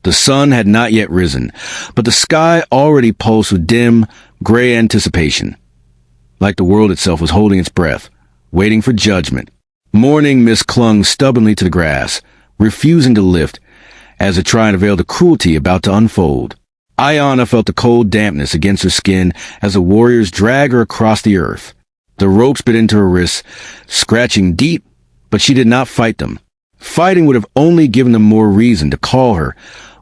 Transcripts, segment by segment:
The sun had not yet risen, but the sky already pulsed with dim, gray anticipation, like the world itself was holding its breath, waiting for judgment. Morning mist clung stubbornly to the grass, refusing to lift, as it tried to veil the cruelty about to unfold. Ayanna felt the cold dampness against her skin as the warriors dragged her across the earth. The ropes bit into her wrists, scratching deep, but she did not fight them. Fighting would have only given them more reason to call her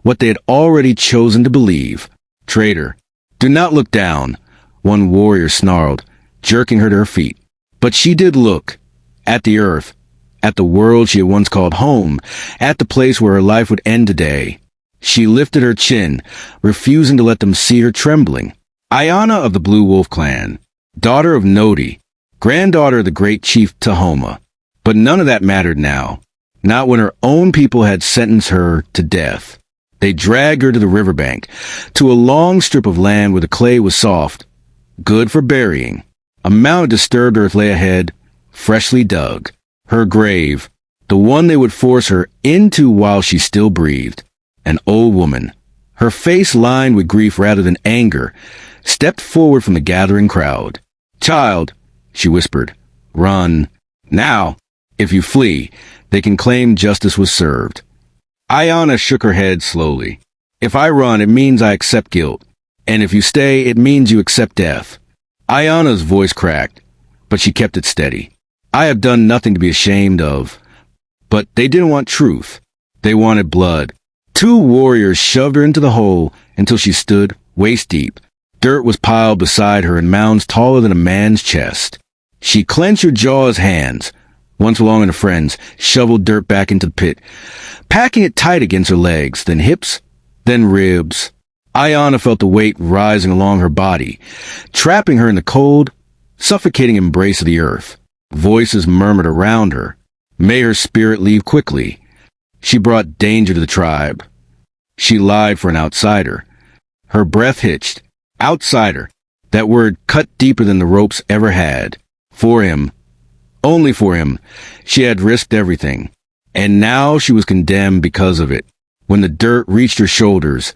what they had already chosen to believe. Traitor, do not look down, one warrior snarled, jerking her to her feet. But she did look, at the earth, at the world she had once called home, at the place where her life would end today. She lifted her chin, refusing to let them see her trembling. Ayanna of the Blue Wolf clan, daughter of Nodi, granddaughter of the great chief Tahoma. But none of that mattered now, not when her own people had sentenced her to death. They dragged her to the riverbank, to a long strip of land where the clay was soft, good for burying. A mound of disturbed earth lay ahead, freshly dug. Her grave, the one they would force her into while she still breathed. An old woman, her face lined with grief rather than anger, stepped forward from the gathering crowd. "Child," she whispered, "run. Now, if you flee, they can claim justice was served." Ayanna shook her head slowly. "If I run, it means I accept guilt. And if you stay, it means you accept death." Ayanna's voice cracked, but she kept it steady. "I have done nothing to be ashamed of." But they didn't want truth. They wanted blood. Two warriors shoved her into the hole until she stood waist deep. Dirt was piled beside her in mounds taller than a man's chest. She clenched her jaw as hands, once belonging to friends, shoveled dirt back into the pit, packing it tight against her legs, then hips, then ribs. Ayanna felt the weight rising along her body, trapping her in the cold, suffocating embrace of the earth. Voices murmured around her. May her spirit leave quickly. She brought danger to the tribe. She lied for an outsider. Her breath hitched. Outsider. That word cut deeper than the ropes ever had. For him. Only for him. She had risked everything. And now she was condemned because of it. When the dirt reached her shoulders,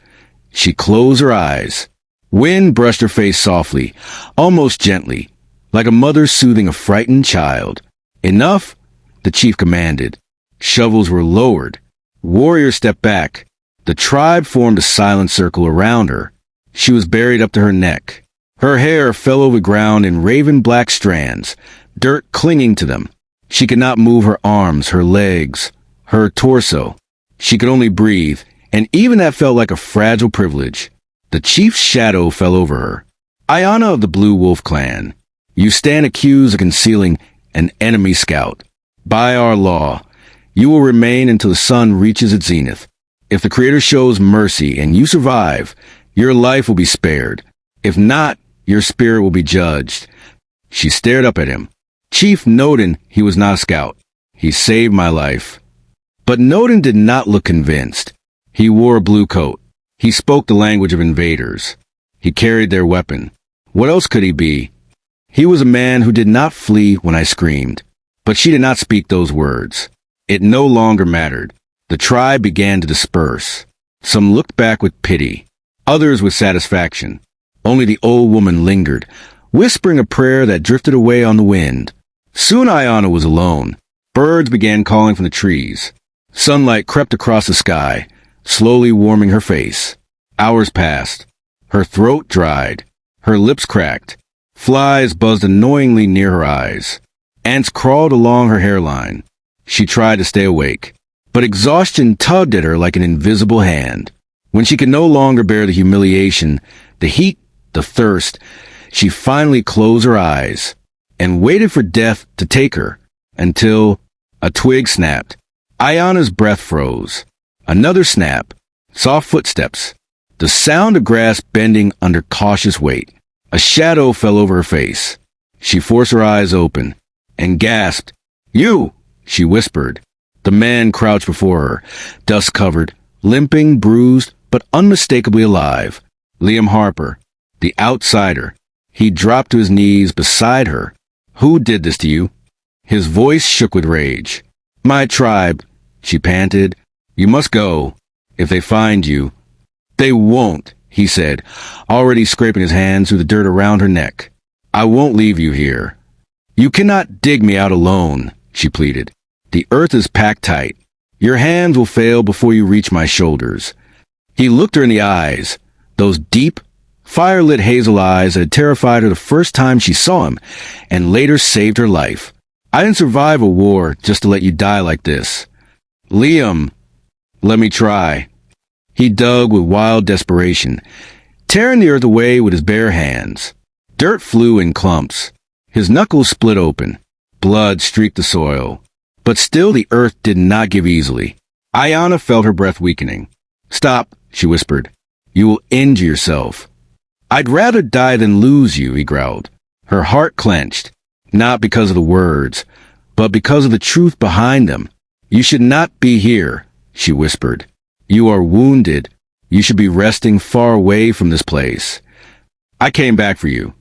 she closed her eyes. Wind brushed her face softly, almost gently, like a mother soothing a frightened child. "Enough," the chief commanded. Shovels were lowered. Warriors stepped back. The tribe formed a silent circle around her. She was buried up to her neck. Her hair fell over the ground in raven black strands, dirt clinging to them. She could not move her arms, her legs, her torso. She could only breathe, and even that felt like a fragile privilege. The chief's shadow fell over her. "Ayanna of the Blue Wolf clan, you stand accused of concealing an enemy scout. By our law, you will remain until the sun reaches its zenith. If the Creator shows mercy and you survive, your life will be spared. If not, your spirit will be judged." She stared up at him. Chief Nodin, he was not a scout. He saved my life. But Nodin did not look convinced. He wore a blue coat. He spoke the language of invaders. He carried their weapon. What else could he be? He was a man who did not flee when I screamed. But she did not speak those words. It no longer mattered. The tribe began to disperse. Some looked back with pity, others with satisfaction. Only the old woman lingered, whispering a prayer that drifted away on the wind. Soon Ayanna was alone. Birds began calling from the trees. Sunlight crept across the sky, slowly warming her face. Hours passed. Her throat dried. Her lips cracked. Flies buzzed annoyingly near her eyes. Ants crawled along her hairline. She tried to stay awake, but exhaustion tugged at her like an invisible hand. When she could no longer bear the humiliation, the heat, the thirst, she finally closed her eyes and waited for death to take her until a twig snapped. Ayanna's breath froze. Another snap. Soft footsteps. The sound of grass bending under cautious weight. A shadow fell over her face. She forced her eyes open and gasped. "You!" she whispered. The man crouched before her, dust-covered, limping, bruised, but unmistakably alive. Liam Harper, the outsider. He dropped to his knees beside her. "Who did this to you?" His voice shook with rage. "My tribe," she panted. "You must go." if they find you." "They won't," he said, already scraping his hands through the dirt around her neck. "I won't leave you here." "You cannot dig me out alone," she pleaded. "The earth is packed tight. Your hands will fail before you reach my shoulders." He looked her in the eyes, those deep, fire-lit hazel eyes that had terrified her the first time she saw him, and later saved her life. "I didn't survive a war just to let you die like this." "Liam, let me try." He dug with wild desperation, tearing the earth away with his bare hands. Dirt flew in clumps. His knuckles split open. Blood streaked the soil. But still the earth did not give easily. Ayanna felt her breath weakening. "Stop," she whispered. "You will injure yourself." "I'd rather die than lose you," he growled. Her heart clenched, not because of the words, but because of the truth behind them. "You should not be here," she whispered. "You are wounded. You should be resting far away from this place." "I came back for you."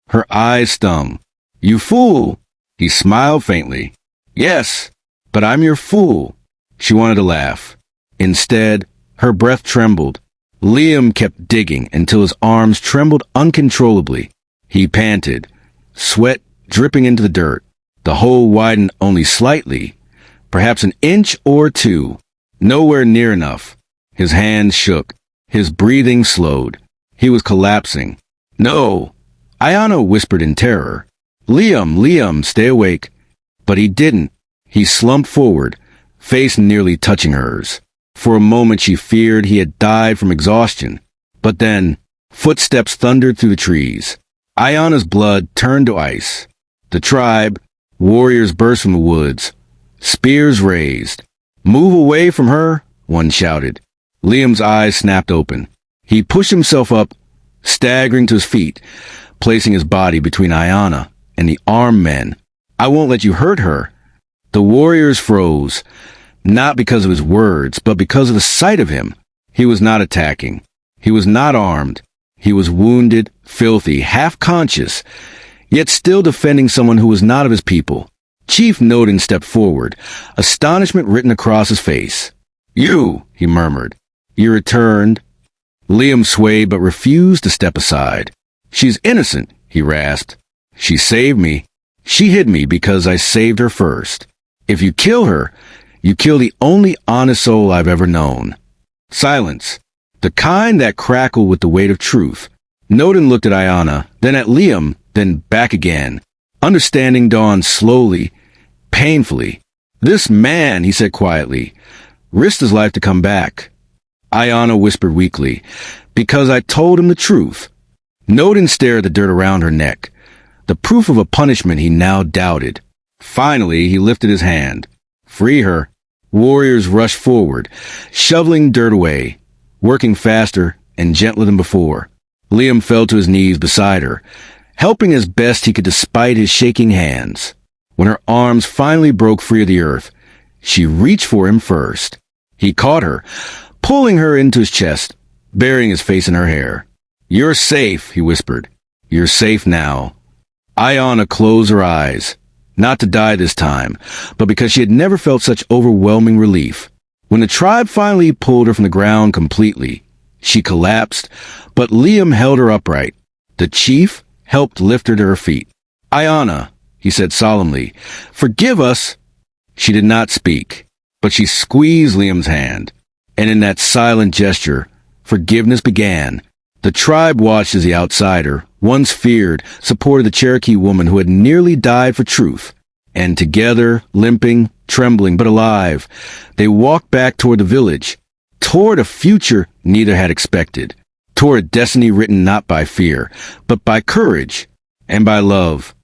Her eyes stung. "You fool!" He smiled faintly. "Yes, but I'm your fool." She wanted to laugh. Instead, her breath trembled. Liam kept digging until his arms trembled uncontrollably. He panted, sweat dripping into the dirt. The hole widened only slightly, perhaps an inch or two, nowhere near enough. His hands shook. His breathing slowed. He was collapsing. "No!" Ayanna whispered in terror. "Liam, Liam, stay awake." But he didn't. He slumped forward, face nearly touching hers. For a moment she feared he had died from exhaustion. But then, footsteps thundered through the trees. Ayanna's blood turned to ice. The tribe, warriors burst from the woods. Spears raised. "Move away from her," one shouted. Liam's eyes snapped open. He pushed himself up, staggering to his feet, placing his body between Ayanna and the armed men. "I won't let you hurt her." The warriors froze, not because of his words, but because of the sight of him. He was not attacking. He was not armed. He was wounded, filthy, half-conscious, yet still defending someone who was not of his people. Chief Noden stepped forward, astonishment written across his face. "You," he murmured. "You returned." Liam swayed but refused to step aside. "She's innocent," he rasped. "She saved me. She hid me because I saved her first. If you kill her, you kill the only honest soul I've ever known." Silence. The kind that crackled with the weight of truth. Noden looked at Ayanna, then at Liam, then back again. Understanding dawned slowly, painfully. "This man," he said quietly, "risked his life to come back." Ayanna whispered weakly, "Because I told him the truth." Noden stared at the dirt around her neck, the proof of a punishment he now doubted. Finally, he lifted his hand. "Free her." Warriors rushed forward, shoveling dirt away, working faster and gentler than before. Liam fell to his knees beside her, helping as best he could despite his shaking hands. When her arms finally broke free of the earth, she reached for him first. He caught her, pulling her into his chest, burying his face in her hair. "You're safe," he whispered. "You're safe now." Ayanna closed her eyes, not to die this time, but because she had never felt such overwhelming relief. When the tribe finally pulled her from the ground completely, she collapsed, but Liam held her upright. The chief helped lift her to her feet. "Ayanna," he said solemnly, "forgive us." She did not speak, but she squeezed Liam's hand, and in that silent gesture, forgiveness began. The tribe watched as the outsider, once feared, supported the Cherokee woman who had nearly died for truth. And together, limping, trembling, but alive, they walked back toward the village, toward a future neither had expected, toward a destiny written not by fear, but by courage and by love.